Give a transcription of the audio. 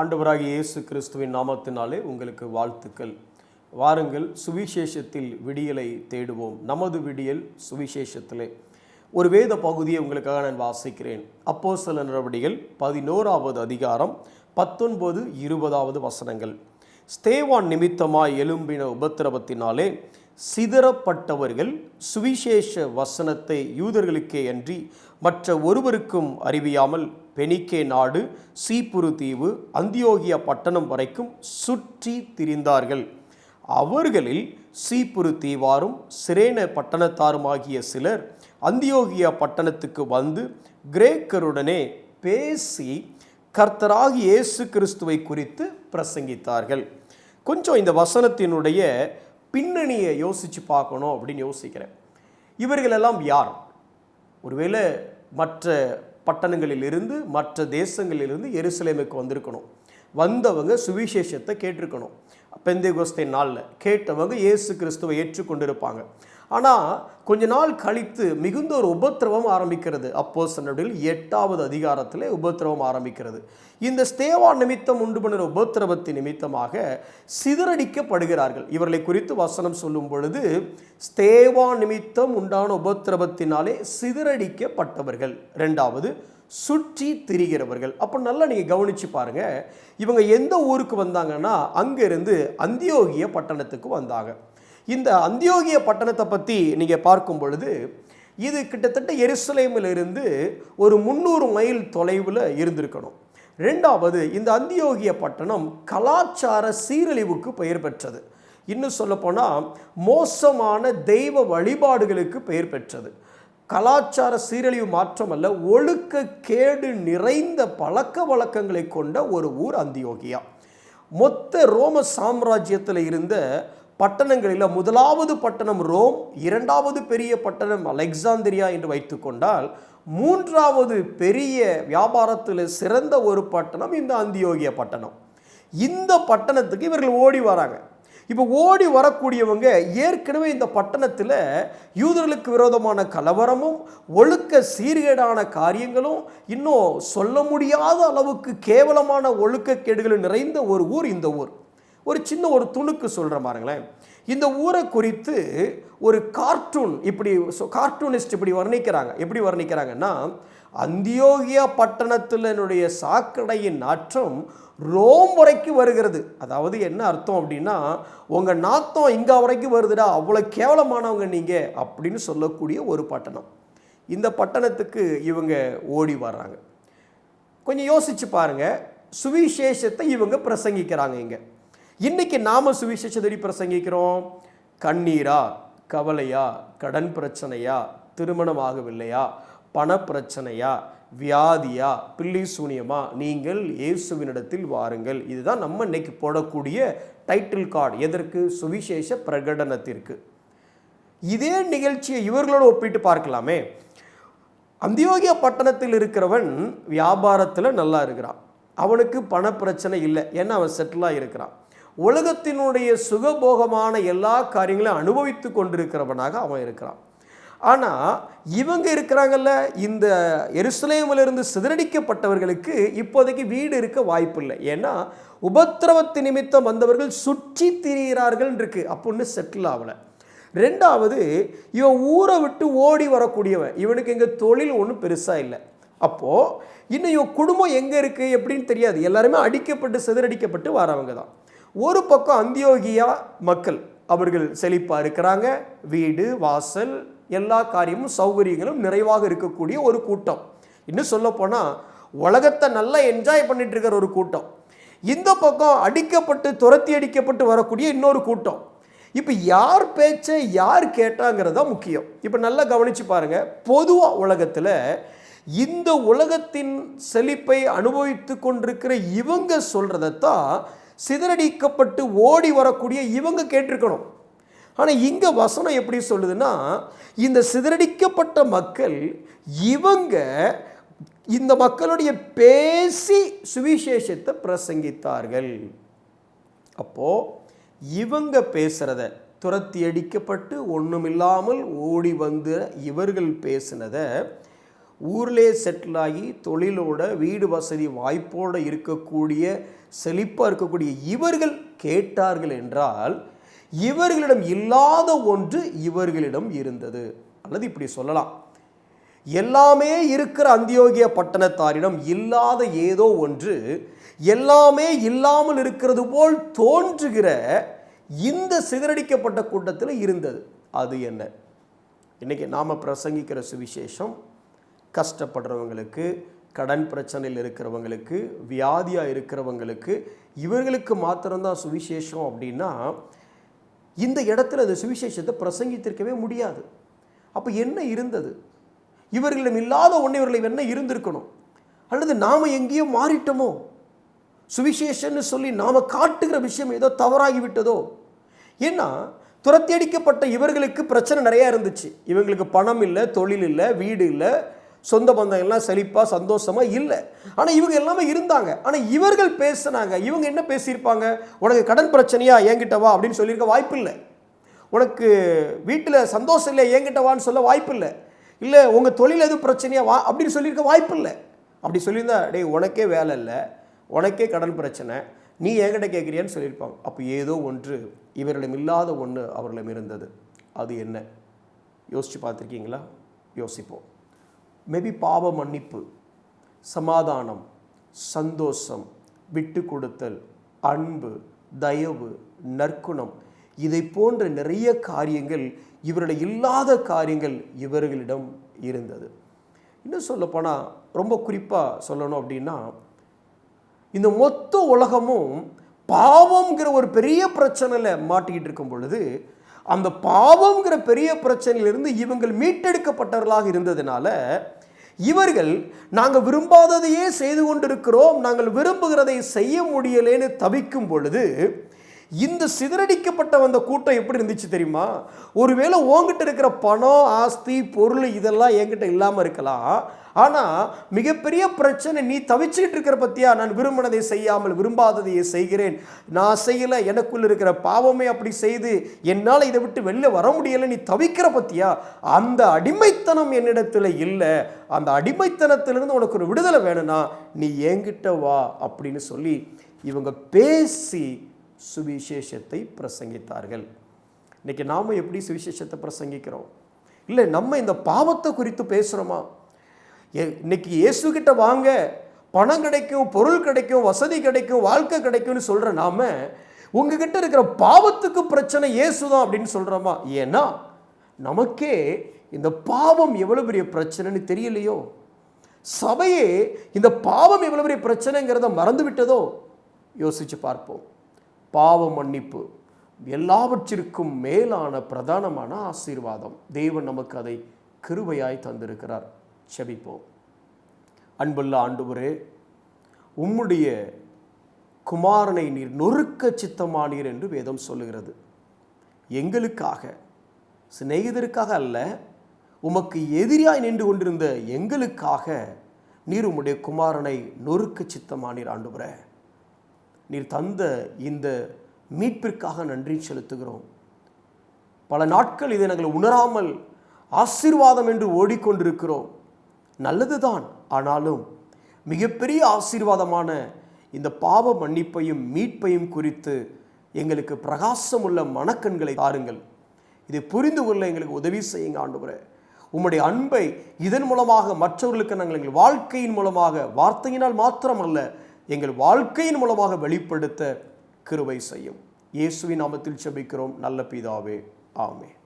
ஆண்டவராகிய இயேசு கிறிஸ்துவின் நாமத்தினாலே உங்களுக்கு வாழ்த்துக்கள். வாருங்கள், சுவிசேஷத்தில் விடியலை தேடுவோம். நமது விடியல் சுவிசேஷத்திலே. ஒரு வேத பகுதியை உங்களுக்காக நான் வாசிக்கிறேன். அப்போஸ்தலர் நடவடிக்கைகள் 11வது அதிகாரம் 19, 20 வசனங்கள். ஸ்தேவான் நிமித்தமாய் எழும்பின உபத்திரவத்தினாலே சிதறப்பட்டவர்கள் சுவிசேஷ வசனத்தை யூதர்களுக்கே அன்றி மற்ற ஒருவருக்கும் அறிவியாமல் பெனிக்கே நாடு, சீப்புரு தீவு, அந்தியோகியா பட்டணம் வரைக்கும் சுற்றி திரிந்தார்கள். அவர்களில் சீப்புரு தீவாரும் சிரேன பட்டணத்தாருமாகிய சிலர் அந்தியோகியா பட்டணத்துக்கு வந்து கிரேக்கருடனே பேசி கர்த்தராகிய இயேசு கிறிஸ்துவை குறித்து பிரசங்கித்தார்கள். கொஞ்சம் இந்த வசனத்தினுடைய பின்னணியை யோசித்து பார்க்கணும் அப்படின்னு யோசிக்கிறேன். இவர்களெல்லாம் யார்? ஒருவேளை மற்ற பட்டணங்களிலிருந்து, மற்ற தேசங்களிலிருந்து எருசலேமுக்கு வந்திருக்கணும். வந்தவங்க சுவிசேஷத்தை கேட்டிருக்கணும். பெந்தேகோஸ்தே நாளில் கேட்டவங்க இயேசு கிறிஸ்துவை ஏற்றுக்கொண்டிருப்பாங்க. ஆனால் கொஞ்ச நாள் கழித்து மிகுந்த ஒரு உபத்திரவம் ஆரம்பிக்கிறது. அப்போஸ்தலர் நடவடிக்கைகள் 8வது அதிகாரத்தில் உபத்திரவம் ஆரம்பிக்கிறது. இந்த ஸ்தேவான் நிமித்தம் உண்டு பண்ணுற உபத்திரவத்தின் நிமித்தமாக சிதறடிக்கப்படுகிறார்கள். இவர்களை குறித்து வசனம் சொல்லும் பொழுது ஸ்தேவான் நிமித்தம் உண்டான உபத்திரவத்தினாலே சிதறடிக்கப்பட்டவர்கள், 2வது சுற்றி திரிகிறவர்கள். அப்போ நல்லா நீங்கள் கவனித்து பாருங்கள். இவங்க எந்த ஊருக்கு வந்தாங்கன்னா அங்கேருந்து அந்தியோகிய பட்டணத்துக்கு வந்தாங்க. இந்த அந்தியோகிய பட்டணத்தை பற்றி நீங்கள் பார்க்கும் பொழுது இது கிட்டத்தட்ட எருசலேமிலிருந்து ஒரு 300 மைல் தொலைவில் இருந்திருக்கணும். 2வது, இந்த அந்தியோகிய பட்டணம் கலாச்சார சீரழிவுக்கு பெயர் பெற்றது. இன்னும் சொல்லப்போனால் மோசமான தெய்வ வழிபாடுகளுக்கு பெயர் பெற்றது. கலாச்சார சீரழிவு மாற்றமல்ல, ஒழுக்க கேடு நிறைந்த பழக்க வழக்கங்களை கொண்ட ஒரு ஊர் அந்தியோகியா. மொத்த ரோம சாம்ராஜ்யத்தில் இருந்த பட்டணங்களில் 1வது பட்டணம் ரோம், 2வது பெரிய பட்டணம் அலெக்சாந்திரியா என்று வைத்து கொண்டால் 3வது பெரிய வியாபாரத்தில் சிறந்த ஒரு பட்டணம் இந்த அந்தியோகியா பட்டணம். இந்த பட்டணத்துக்கு இவர்கள் ஓடி வராங்க. இப்போ ஓடி வரக்கூடியவங்க ஏற்கனவே இந்த பட்டணத்தில் யூதர்களுக்கு விரோதமான கலவரமும் ஒழுக்க சீர்கேடான காரியங்களும், இன்னும் சொல்ல முடியாத அளவுக்கு கேவலமான ஒழுக்கக்கேடுகள் நிறைந்த ஒரு ஊர் இந்த ஊர். ஒரு சின்ன ஒரு துணுக்கு சொல்கிற பாருங்களேன். இந்த ஊரை குறித்து ஒரு கார்ட்டூனிஸ்ட் இப்படி வர்ணிக்கிறாங்க. எப்படி வர்ணிக்கிறாங்கன்னா, அந்தியோகியா பட்டணத்தினுடைய சாக்கடையின் நாற்றம் ரோம் வரைக்கும் வருகிறது. அதாவது என்ன அர்த்தம் அப்படின்னா, உங்கள் நாத்தம் இங்கே வரைக்கும் வருதுடா, அவ்வளோ கேவலமானவங்க நீங்கள் அப்படின்னு சொல்லக்கூடிய ஒரு பட்டணம். இந்த பட்டணத்துக்கு இவங்க ஓடி வர்றாங்க. கொஞ்சம் யோசிச்சு பாருங்க. சுவிசேஷத்தை இவங்க பிரசங்கிக்கிறாங்க. இங்கே இன்னைக்கு நாம சுவிசேஷத்தை பிரசங்கிக்கிறோம். கண்ணீரா, கவலையா, கடன் பிரச்சனையா, திருமணம் ஆகவில்லையா, பண பிரச்சனையா, வியாதியா, பில்லி சூனியமா, நீங்கள் இயேசுவினிடத்தில் வாருங்கள். இதுதான் நம்ம இன்னைக்கு போடக்கூடிய டைட்டில் கார்டு. எதற்கு? சுவிசேஷ பிரகடனத்திற்கு. இதே நிகழ்ச்சியை இவர்களோடு ஒப்பிட்டு பார்க்கலாமே. அந்தியோகியா பட்டணத்தில் இருக்கிறவன் வியாபாரத்தில் நல்லா இருக்கிறான். அவனுக்கு பண பிரச்சனை இல்லை, ஏன்னா அவன் செட்டிலாக இருக்கிறான். உலகத்தினுடைய சுகபோகமான எல்லா காரியங்களையும் அனுபவித்து கொண்டிருக்கிறவனாக அவன் இருக்கிறான். ஆனால் இவங்க இருக்கிறாங்கல்ல, இந்த எருசலேமிலிருந்து சிதறடிக்கப்பட்டவர்களுக்கு இப்போதைக்கு வீடு இருக்க வாய்ப்பு இல்லை. ஏன்னா உபத்திரவத்து நிமித்தம் வந்தவர்கள் சுற்றி திரிகிறார்கள் இருக்கு. அப்படின்னு செட்டில் ஆகலை. 2வது, இவன் ஊரை விட்டு ஓடி வரக்கூடியவன். இவனுக்கு எங்கள் தொழில் ஒன்றும் பெருசாக இல்லை. அப்போது இன்னும் இவன் குடும்பம் எங்கே இருக்குது எப்படின்னு தெரியாது. எல்லாருமே அடிக்கப்பட்டு சிதறடிக்கப்பட்டு வரவங்க தான். ஒரு பக்கம் அந்தியோகியா மக்கள், அவர்கள் செழிப்பாக இருக்கிறாங்க. வீடு வாசல் எல்லா காரியமும் சௌகரியங்களும் நிறைவாக இருக்கக்கூடிய ஒரு கூட்டம். இன்னும் சொல்ல போனால் உலகத்தை நல்லா என்ஜாய் பண்ணிட்டு இருக்கிற ஒரு கூட்டம். இந்த பக்கம் அடிக்கப்பட்டு துரத்தி அடிக்கப்பட்டு வரக்கூடிய இன்னொரு கூட்டம். இப்போ யார் பேச்சை யார் கேட்டாங்கிறது தான் முக்கியம். இப்போ நல்லா கவனித்து பாருங்கள். பொதுவாக உலகத்தில் இந்த உலகத்தின் செழிப்பை அனுபவித்து கொண்டிருக்கிற இவங்க சொல்கிறதான் சிதறடிக்கப்பட்டு ஓடி வரக்கூடிய இவங்க கேட்டிருக்கணும். ஆனால் இங்கே வசனம் எப்படி சொல்லுதுன்னா, இந்த சிதறடிக்கப்பட்ட மக்கள் இவங்க இந்த மக்களுடைய பேசி சுவிசேஷத்தை பிரசங்கித்தார்கள். அப்போது இவங்க பேசுகிறத துரத்தி அடிக்கப்பட்டு ஒன்றுமில்லாமல் ஓடி வந்து இவர்கள் பேசினதை ஊர்லே செட்டில் ஆகி தொழிலோட வீடு வசதி வாய்ப்போடு இருக்கக்கூடிய செழிப்பாக இருக்கக்கூடிய இவர்கள் கேட்டார்கள் என்றால் இவர்களிடம் இல்லாத ஒன்று இவர்களிடம் இருந்தது. அல்லது இப்படி சொல்லலாம், எல்லாமே இருக்கிற அந்தியோகிய பட்டணத்தாரிடம் இல்லாத ஏதோ ஒன்று எல்லாமே இல்லாமல் இருக்கிறது போல் தோன்றுகிற இந்த சிதறடிக்கப்பட்ட கூட்டத்தில் இருந்தது. அது என்ன? இன்றைக்கி நாம் பிரசங்கிக்கிற சுவிசேஷம் கஷ்டப்படுறவங்களுக்கு, கடன் பிரச்சனையில் இருக்கிறவங்களுக்கு, வியாதியாக இருக்கிறவங்களுக்கு, இவர்களுக்கு மாத்திரம்தான் சுவிசேஷம் அப்படின்னா இந்த இடத்துல அந்த சுவிசேஷத்தை பிரசங்கித்திருக்கவே முடியாது. அப்போ என்ன இருந்தது? இவர்களிடம் இல்லாத ஒன்று இவர்களை என்ன இருந்திருக்கணும்? அல்லது நாம் எங்கேயோ மாறிட்டோமோ? சுவிசேஷன்னு சொல்லி நாம் காட்டுகிற விஷயம் ஏதோ தவறாகிவிட்டதோ? ஏன்னா துரத்தி அடிக்கப்பட்ட இவர்களுக்கு பிரச்சனை நிறையா இருந்துச்சு. இவங்களுக்கு பணம் இல்லை, தொழில் இல்லை, வீடு இல்லை, சொந்த பந்தம் எல்லாம் செழிப்பாக சந்தோஷமாக இல்லை. ஆனால் இவங்க எல்லாமே இருந்தாங்க. ஆனால் இவர்கள் பேசினாங்க. இவங்க என்ன பேசியிருப்பாங்க? உனக்கு கடன் பிரச்சனையா, என்கிட்ட வா அப்படின்னு சொல்லியிருக்க வாய்ப்பு இல்லை. உனக்கு வீட்டில் சந்தோஷம் இல்லை, என்கிட்ட வான்னு சொல்ல வாய்ப்பு இல்லை. இல்லை உங்கள் தொழில் எதுவும் பிரச்சனையா வா அப்படின்னு சொல்லியிருக்க வாய்ப்பு இல்லை. அப்படி சொல்லியிருந்தா, டேய் உனக்கே வேலை இல்லை, உனக்கே கடன் பிரச்சனை, நீ என்கிட்ட கேட்குறியான்னு சொல்லியிருப்பாங்க. அப்போ ஏதோ ஒன்று இவர்களிடம் இல்லாத ஒன்று அவர்களிடம் இருந்தது. அது என்ன? யோசித்து பார்த்துருக்கீங்களா? யோசிப்போம். மேபி பாவ மன்னிப்பு, சமாதானம், சந்தோஷம், விட்டு கொடுத்தல், அன்பு, தயவு, நற்குணம், இதை போன்ற நிறைய காரியங்கள் இவர்களிடம் இல்லாத காரியங்கள் இவர்களிடம் இருந்தது. இன்னும் சொல்லப்போனால் ரொம்ப குறிப்பாக சொல்லணும் அப்படின்னா, இந்த மொத்த உலகமும் பாவம்ங்கிற ஒரு பெரிய பிரச்சனையில் மாட்டிக்கிட்டு இருக்கும் பொழுது அந்த பாவம்ங்கிற பெரிய பிரச்சனையிலிருந்து இவங்கள் மீட்டெடுக்கப்பட்டவர்களாக இருந்ததுனால இவர்கள் நாங்கள் விரும்பாததையே செய்து கொண்டிருக்கிறோம், நாங்கள் விரும்புகிறதை செய்ய முடியலேன்னு தவிக்கும் பொழுது இந்த சிதறடிக்கப்பட்ட வந்த கூட்டம் எப்படி இருந்துச்சு தெரியுமா? ஒருவேளை உங்ககிட்ட இருக்கிற பணம், ஆஸ்தி, பொருள் இதெல்லாம் என்கிட்ட இல்லாமல் இருக்கலாம். ஆனால் மிகப்பெரிய பிரச்சனை, நீ தவிச்சுக்கிட்டு இருக்கிற பற்றியா, நான் விரும்பினதை செய்யாமல் விரும்பாததையே செய்கிறேன், நான் செய்யலை, எனக்குள்ள இருக்கிற பாவமே அப்படி செய்து என்னால் இதை விட்டு வெளில வர முடியலை, நீ தவிக்கிற பற்றியா, அந்த அடிமைத்தனம் என்னிடத்தில் இல்லை, அந்த அடிமைத்தனத்திலிருந்து உனக்கு ஒரு விடுதலை வேணும்னா நீ என்கிட்ட வா அப்படின்னு சொல்லி இவங்க பேசி சுவிசேஷத்தை பிரசங்கித்தார்கள். இன்னைக்கு நாம் எப்படி சுவிசேஷத்தை பிரசங்கிக்கிறோம்? இல்லை நம்ம இந்த பாவத்தை குறித்து பேசுகிறோமா? இன்னைக்கு இயேசுகிட்ட வாங்க, பணம் கிடைக்கும், பொருள் கிடைக்கும், வசதி கிடைக்கும், வாழ்க்கை கிடைக்கும்னு சொல்கிற நாம உங்ககிட்ட இருக்கிற பாவத்துக்கு பிரச்சனை இயேசுதான் அப்படின்னு சொல்கிறோமா? ஏன்னா நமக்கே இந்த பாவம் எவ்வளோ பெரிய பிரச்சனைன்னு தெரியலையோ, சபையே இந்த பாவம் எவ்வளோ பெரிய பிரச்சனைங்கிறத மறந்து விட்டதோ? யோசிச்சு பார்ப்போம். பாவ மன்னிப்பு எல்லாவற்றிற்கும் மேலான பிரதானமான ஆசீர்வாதம். தேவன் நமக்கு அதை கிருபையாய் தந்திருக்கிறார். செபிப்போம். அன்புள்ள ஆண்டவரே, உம்முடைய குமாரனை நீர் நொறுக்க சித்தமானீர் என்று வேதம் சொல்லுகிறது. எங்களுக்காக, சிநேகிதருக்காக அல்ல, உமக்கு எதிராய் நின்று கொண்டிருந்த எங்களுக்காக நீர் உம்முடைய குமாரனை நொறுக்க சித்தமானீர். ஆண்டவரே, நீர் தந்த இந்த மீட்பிற்காக நன்றி செலுத்துகிறோம். பல நாட்கள் இதை நாங்கள் உணராமல் ஆசீர்வாதம் என்று ஓடிக்கொண்டிருக்கிறோம். நல்லதுதான், ஆனாலும் மிகப்பெரிய ஆசீர்வாதமான இந்த பாவ மன்னிப்பையும் மீட்பையும் குறித்து எங்களுக்கு பிரகாசமுள்ள மனக்கண்களை தாருங்கள். இதை புரிந்து கொள்ள எங்களுக்கு உதவி செய்யுங்க ஆண்டவரே. உம்முடைய அன்பை இதன் மூலமாக மற்றவர்களுக்கு நாங்கள் எங்கள் வாழ்க்கையின் மூலமாக, வார்த்தையினால் மாத்திரமல்ல, எங்கள் வாழ்க்கையின் மூலமாக வெளிப்படுத்த கிருபை செய்யும். இயேசுவின் நாமத்தில் ஜெபிக்கிறோம் நல்ல பிதாவே, ஆமென்.